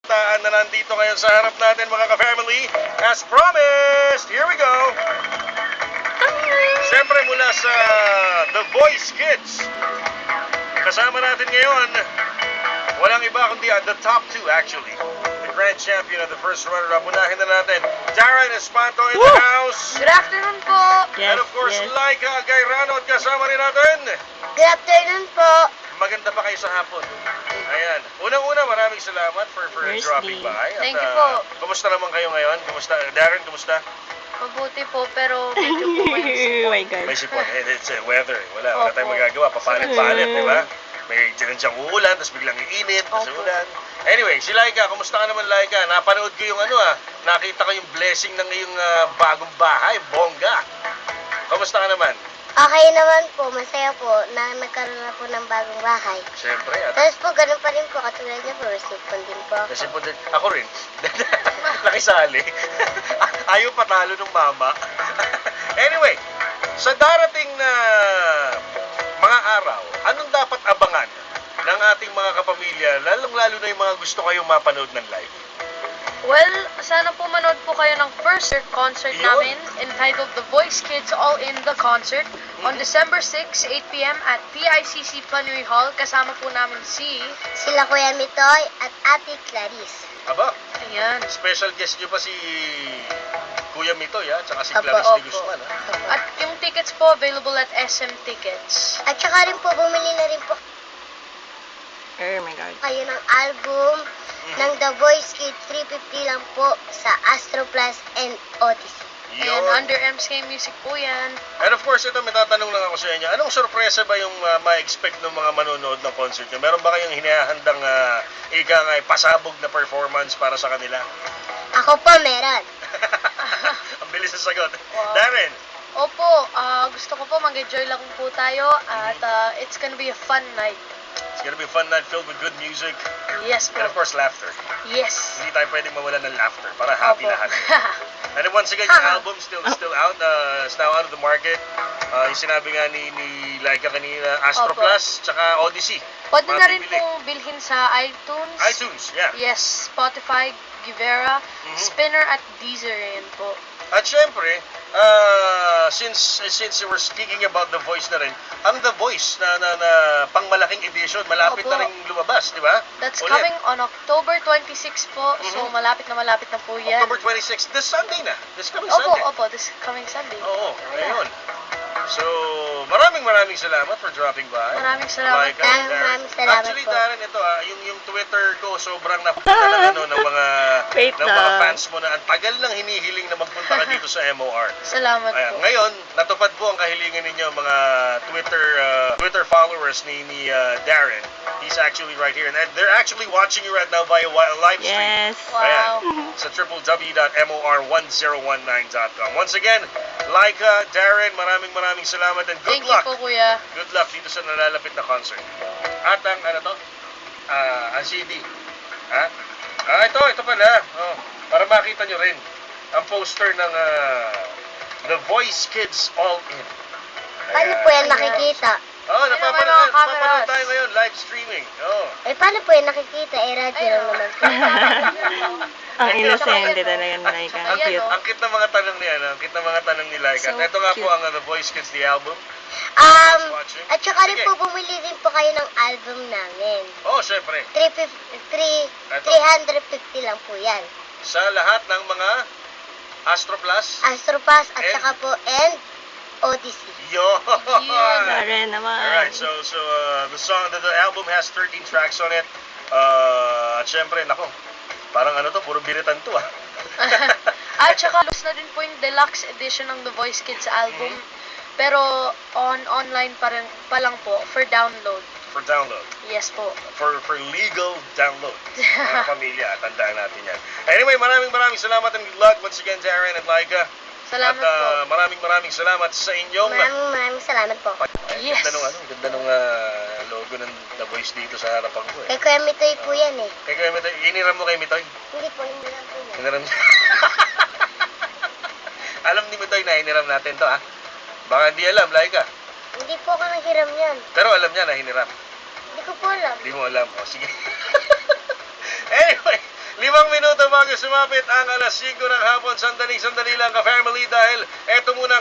Na nandito ngayon sa harap natin mga ka-family. As promised, here we go. Siyempre mula sa The Voice Kids. Kasama natin ngayon, walang iba kundi the top two actually. The grand champion of the first runner-up. Unahin na natin, Darren Espanto in the house. Good afternoon po. And of course, Laika Gairano at kasama rin natin. Good afternoon po. Maganda pa kayo sa hapon. Ayan. Unang-una, maraming salamat for dropping by. At, Thank you po. Kumusta naman kayo ngayon? Kumusta? Darren, kumusta? Mabuti po, pero medyo po may Oh my God. May sipon. It's weather. Wala Opo. tayong magagawa. Papalit-palit, di ba? May dyan uulan, tapos biglang iinit, tapos Opo. ulan. Anyway, si Laika, kumusta ka naman, Laika? Napanood ko yung nakita ko yung blessing ng iyong bagong bahay, bongga. Kumusta ka naman? Okay naman po, masaya po na nagkaroon na po ng bagong bahay. Siyempre, at Tapos po, ganun pa rin po, katulad niya po, sipon din po ako. kasi po din, ako rin. Nakisali. Ayaw patalo ng mama. Anyway, sa darating na mga araw, anong dapat abangan ng ating mga kapamilya, lalong-lalo na yung mga gusto kayong mapanood ng live? Well, sana po manood po kayo ng first concert Yun. namin entitled The Voice Kids All in the Concert on December 6, 8 p.m. at PICC Plenary Hall. Kasama po namin si... Sila Kuya Mitoy at Ate Clarice. Aba, Ayan. special guest nyo pa si Kuya Mitoy, tsaka si Opo, Clarice de opo. Guzman. Opo. At yung tickets po available at SM Tickets. At saka rin po, bumili na rin po Oh my God. kayo ng album ng The Voice Kids. 350 lang po sa Astro Plus and Odyssey. And under MSK Music po yan. And of course, ito, may tatanong lang ako sa inyo. Anong sorpresa ba yung ma-expect ng mga manonood ng concert nyo? Meron ba kayong hinahandang pasabog na performance para sa kanila? Ako po, meron. Ang bilis na sagot. Wow. Darren, Opo, gusto ko po mag-enjoy lang po tayo at it's gonna be a fun night. it's gonna be a fun night filled with good music Yes po. and of course, laughter. Yes. Hindi tayo pwedeng mawala ng laughter para happy Opo. lahat. And then once again, yung album still out. It's now out of the market. Yung sinabi nga ni Laika kanina, Astro Opo. Plus, tsaka Odyssey. Pwede na rin Mabibili. pong bilhin sa iTunes. iTunes, yeah. Yes, Spotify, Givera, Spinner at Deezer yan po. At syempre, since we're speaking about The Voice na rin, ang The Voice na pangmalaking edition, malapit Opo. na rin lumabas, di ba? That's Ulit. coming on October 26 po. So malapit na po yan. October 26, this Sunday na. This coming Opo, Sunday. opo, this coming Sunday. Oo, ngayon. So, maraming salamat for dropping by. Maraming salamat. Laika, Maraming Darren. salamat Actually, po. Darren, ito yung Twitter ko, sobrang napakita ng mga Wait ng mga lang. fans mo na ang tagal nang hinihiling na magpunta ka dito sa MOR. Salamat Ayan, po. ngayon, natupad po ang kahilingan ninyo mga Twitter followers ni Darren. He's actually right here. And they're actually watching you right now via live stream. Yes. Wow. Ayan, sa www.mor1019.com. Once again, Laika, Darren, maraming salamat and good Thank you luck. po, kuya. Good luck dito sa nalalapit na concert. At ang ang CD. Ha? Ito pala. Oh, para makita nyo rin ang poster ng The Voice Kids All In. Paano po yan nakikita? Oh, naman mga napapanood cameras. tayo ngayon, live streaming. Oh. Paano po yan nakikita? Radio lang naman po. Ang inosente talaga ni Laika. Ang Ayan, cute. oh. Ang cute ng mga tanong niya, ang cute ng mga tanong ni Laika. So Ito nga po cute. ang The Voice Kids, the album. Watching. At saka rin Sige. po, bumili din po kayo ng album namin. Oh, syempre. 350 lang po yan. Sa lahat ng mga Astro Plus. Astro Pass at And? saka po and Odyssey. Yo! Darren naman. Alright, so the album has 13 tracks on it. At syempre, nako, parang puro biritan to At saka lose na din po yung deluxe edition ng The Voice Kids album. Pero online pa lang po for download. For download. Yes po. For legal download. Mga pamilya, tandaan natin yan. Anyway, maraming salamat and good luck once again, Darren and Laika. Salamat At po. maraming salamat sa inyong... Maraming salamat po. Yes. Ganda nung logo ng The Voice dito sa harapan ko Kay Kuya Mitoy po yan eh. Kay Kuya Mitoy, iniram mo kay Mitoy? Hindi po, hindi lang po yan. Hiniram niya. Alam ni Mitoy na hiniram natin to, Baka hindi alam, Laika. Hindi po ako naghiram yan. Pero alam niya na hiniram. Hindi ko po alam. Hindi mo alam. O, sige. Anyway, 2 minuto bago sumapit ang alas 5 ng hapon. Sandali lang ka-family dahil eto muna